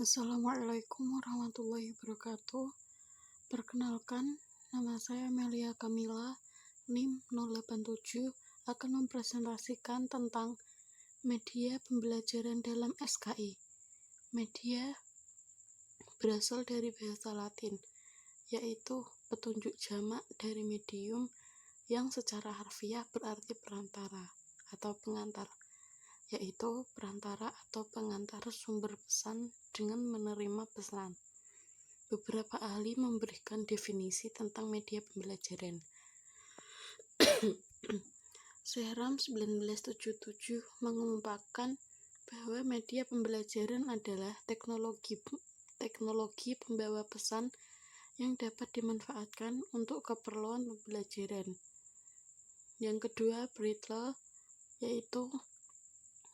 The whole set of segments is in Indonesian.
Assalamualaikum warahmatullahi wabarakatuh. Perkenalkan, nama saya Melia Kamila, NIM 087, akan mempresentasikan tentang media pembelajaran dalam SKI. Media berasal dari bahasa Latin, yaitu petunjuk jamak dari medium yang secara harfiah berarti perantara atau pengantar, yaitu perantara atau pengantar sumber pesan dengan menerima pesan. Beberapa ahli memberikan definisi tentang media pembelajaran. Sehram 1977 mengemukakan bahwa media pembelajaran adalah teknologi pembawa pesan yang dapat dimanfaatkan untuk keperluan pembelajaran. Yang kedua, Brittle, yaitu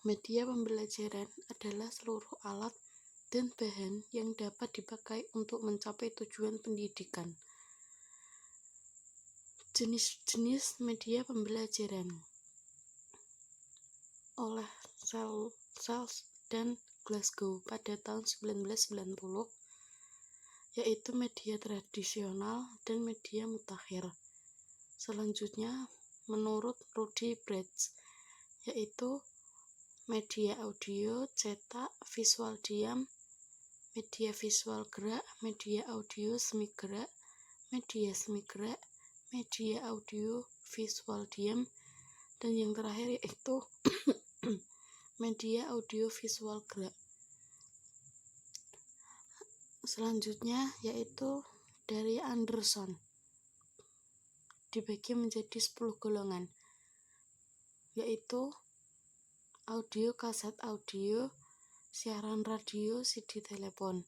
media pembelajaran adalah seluruh alat dan bahan yang dapat dipakai untuk mencapai tujuan pendidikan. Jenis-jenis media pembelajaran oleh Sells dan Glasgow pada tahun 1990, yaitu media tradisional dan media mutakhir. Selanjutnya, menurut Rudy Brads, yaitu media audio, cetak, visual diam, media visual gerak, media audio semi gerak, media semi gerak, media audio visual diam, dan yang terakhir yaitu media audio visual gerak. Selanjutnya yaitu dari Anderson dibagi menjadi 10 golongan, yaitu audio, kaset audio, siaran radio, CD telepon.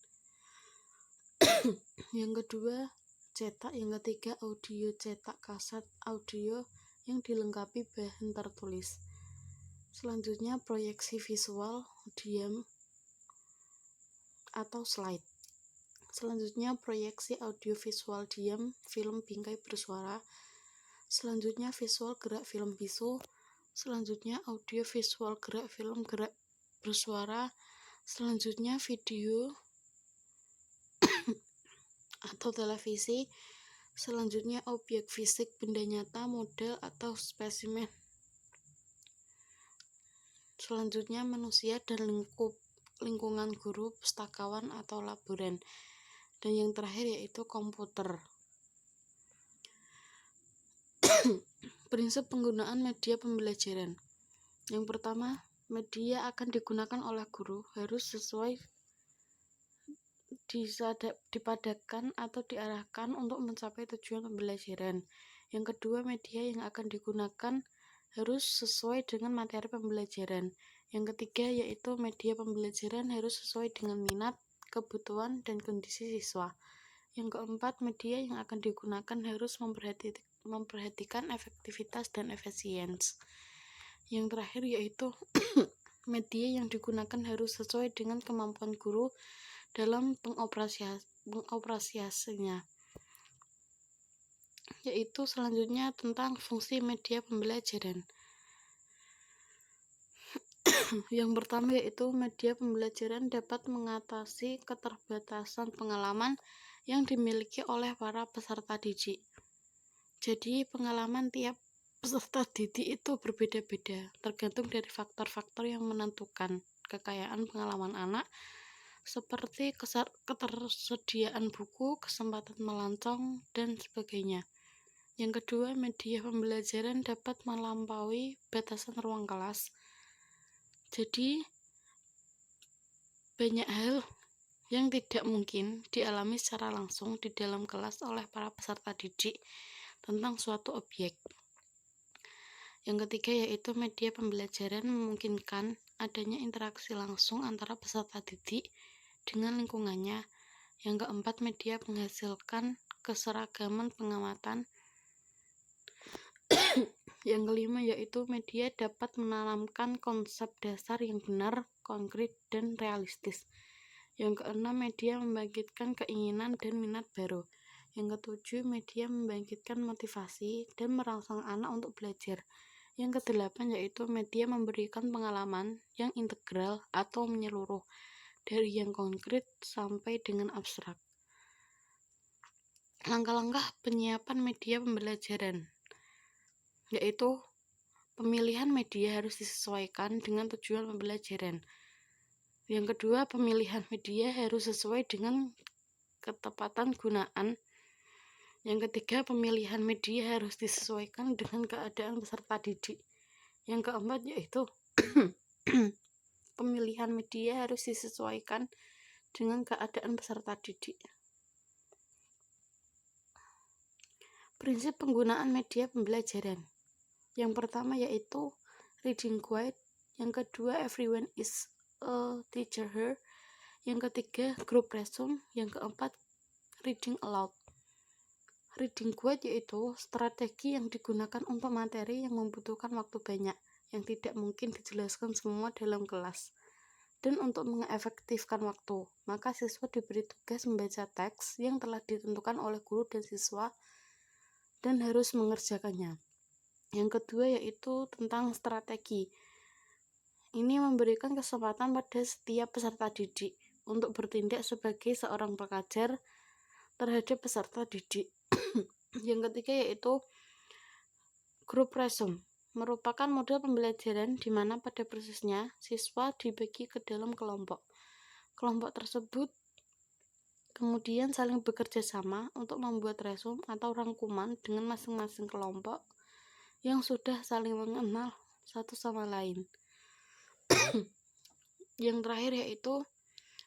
Yang kedua cetak, yang ketiga audio cetak, kaset audio yang dilengkapi bahan tertulis. Selanjutnya proyeksi visual diam atau slide. Selanjutnya proyeksi audio visual diam, film bingkai bersuara. Selanjutnya visual gerak, film bisu. Selanjutnya audio visual gerak, film gerak bersuara. Selanjutnya video atau televisi. Selanjutnya objek fisik, benda nyata, model atau spesimen. Selanjutnya manusia dan lingkungan guru, pustakawan atau laboran. Dan yang terakhir yaitu komputer. Prinsip penggunaan media pembelajaran. Yang pertama, media akan digunakan oleh guru harus sesuai dipadatkan atau diarahkan untuk mencapai tujuan pembelajaran. Yang kedua, media yang akan digunakan harus sesuai dengan materi pembelajaran. Yang ketiga, yaitu media pembelajaran harus sesuai dengan minat, kebutuhan, dan kondisi siswa. Yang keempat, media yang akan digunakan harus memperhatikan efektivitas dan efisiensi. Yang terakhir yaitu media yang digunakan harus sesuai dengan kemampuan guru dalam pengoperasiasinya. Yaitu selanjutnya tentang fungsi media pembelajaran. Yang pertama yaitu media pembelajaran dapat mengatasi keterbatasan pengalaman yang dimiliki oleh para peserta didik. Jadi pengalaman tiap peserta didik itu berbeda-beda, tergantung dari faktor-faktor yang menentukan kekayaan pengalaman anak, seperti ketersediaan buku, kesempatan melancong, dan sebagainya. Yang kedua, media pembelajaran dapat melampaui batasan ruang kelas. Jadi, banyak hal yang tidak mungkin dialami secara langsung di dalam kelas oleh para peserta didik tentang suatu objek. Yang ketiga yaitu media pembelajaran memungkinkan adanya interaksi langsung antara peserta didik dengan lingkungannya. Yang keempat, media menghasilkan keseragaman pengamatan. Yang kelima yaitu media dapat menanamkan konsep dasar yang benar, konkret, dan realistis. Yang keenam, media membangkitkan keinginan dan minat baru. Yang ketujuh, media membangkitkan motivasi dan merangsang anak untuk belajar. Yang kedelapan yaitu media memberikan pengalaman yang integral atau menyeluruh dari yang konkret sampai dengan abstrak. Langkah-langkah penyiapan media pembelajaran, yaitu pemilihan media harus disesuaikan dengan tujuan pembelajaran. Yang kedua, pemilihan media harus sesuai dengan ketepatan gunaan. Yang ketiga, pemilihan media harus disesuaikan dengan keadaan peserta didik. Yang keempat yaitu pemilihan media harus disesuaikan dengan keadaan peserta didik. Prinsip penggunaan media pembelajaran. Yang pertama yaitu reading guide, yang kedua everyone is a teacher here, yang ketiga group resume, yang keempat reading aloud. Reading guide yaitu strategi yang digunakan untuk materi yang membutuhkan waktu banyak, yang tidak mungkin dijelaskan semua dalam kelas. Dan untuk mengefektifkan waktu, maka siswa diberi tugas membaca teks yang telah ditentukan oleh guru dan siswa dan harus mengerjakannya. Yang kedua yaitu tentang strategi. Ini memberikan kesempatan pada setiap peserta didik untuk bertindak sebagai seorang pengajar terhadap peserta didik. Yang ketiga yaitu group resume, merupakan model pembelajaran di mana pada prosesnya siswa dibagi ke dalam kelompok. Kelompok tersebut kemudian saling bekerja sama untuk membuat resume atau rangkuman dengan masing-masing kelompok yang sudah saling mengenal satu sama lain. Yang terakhir yaitu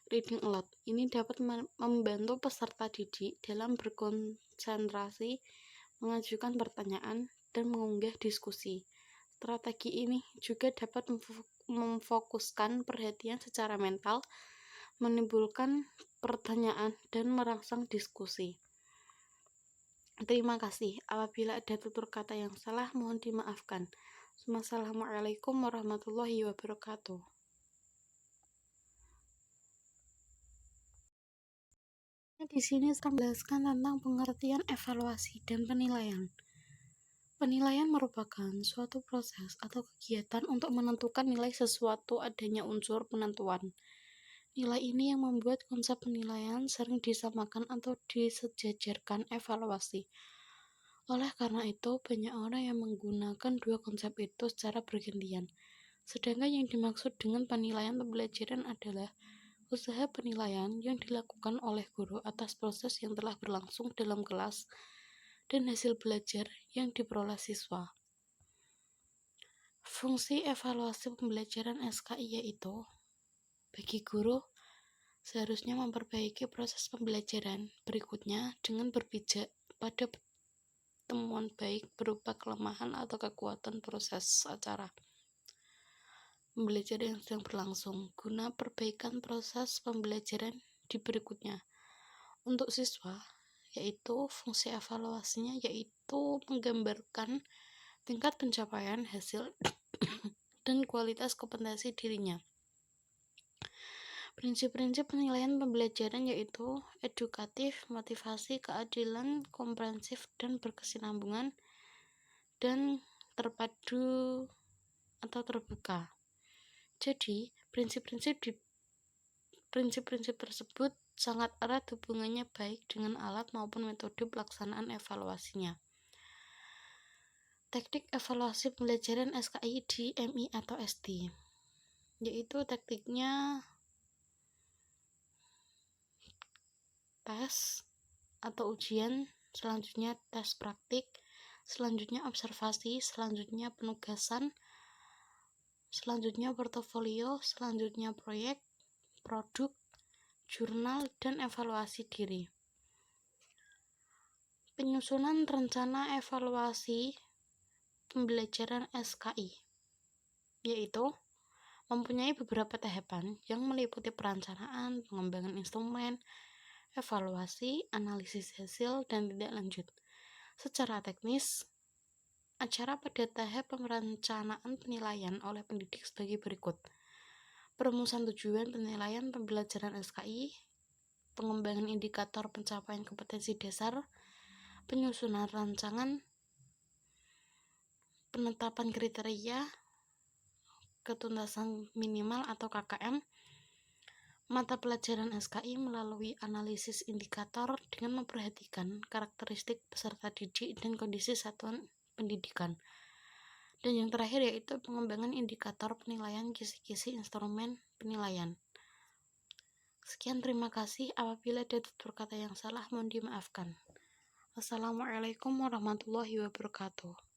reading aloud. Ini dapat membantu peserta didik dalam berkonsentrasi, mengajukan pertanyaan, dan mengunggah diskusi. Strategi ini juga dapat memfokuskan perhatian secara mental, menimbulkan pertanyaan, dan merangsang diskusi. Terima kasih. Apabila ada tutur kata yang salah, mohon dimaafkan. Wassalamualaikum warahmatullahi wabarakatuh. Di sini saya menjelaskan tentang pengertian evaluasi dan penilaian. Penilaian merupakan suatu proses atau kegiatan untuk menentukan nilai sesuatu adanya unsur penentuan. Nilai ini yang membuat konsep penilaian sering disamakan atau disejajarkan evaluasi. Oleh karena itu, banyak orang yang menggunakan dua konsep itu secara bergantian. Sedangkan yang dimaksud dengan penilaian pembelajaran adalah usaha penilaian yang dilakukan oleh guru atas proses yang telah berlangsung dalam kelas dan hasil belajar yang diperoleh siswa. Fungsi evaluasi pembelajaran SKI yaitu, bagi guru, seharusnya memperbaiki proses pembelajaran berikutnya dengan berpijak pada temuan baik berupa kelemahan atau kekuatan proses acara pembelajaran yang sedang berlangsung guna perbaikan proses pembelajaran di berikutnya. Untuk siswa, yaitu fungsi evaluasinya yaitu menggambarkan tingkat pencapaian hasil dan kualitas kompetensi dirinya. Prinsip-prinsip penilaian pembelajaran yaitu edukatif, motivasi, keadilan, komprehensif, dan berkesinambungan, dan terpadu atau terbuka. Jadi, prinsip-prinsip tersebut sangat erat hubungannya baik dengan alat maupun metode pelaksanaan evaluasinya. Teknik evaluasi pembelajaran SKI di MI atau SD, yaitu tekniknya tes atau ujian, selanjutnya tes praktik, selanjutnya observasi, selanjutnya penugasan, selanjutnya portofolio, selanjutnya proyek, produk, jurnal, dan evaluasi diri. Penyusunan rencana evaluasi pembelajaran SKI, yaitu mempunyai beberapa tahapan yang meliputi perencanaan, pengembangan instrumen, evaluasi, analisis hasil, dan tindak lanjut. Secara teknis, acara pada tahap perencanaan penilaian oleh pendidik sebagai berikut: perumusan tujuan penilaian pembelajaran SKI, pengembangan indikator pencapaian kompetensi dasar, penyusunan rancangan, penetapan kriteria, ketuntasan minimal atau KKM, Mata pelajaran SKI melalui analisis indikator dengan memperhatikan karakteristik peserta didik dan kondisi satuan pendidikan. Dan yang terakhir yaitu pengembangan indikator penilaian kisi-kisi instrumen penilaian. Sekian, terima kasih. Apabila ada tutur kata yang salah, mohon dimaafkan. Wassalamualaikum warahmatullahi wabarakatuh.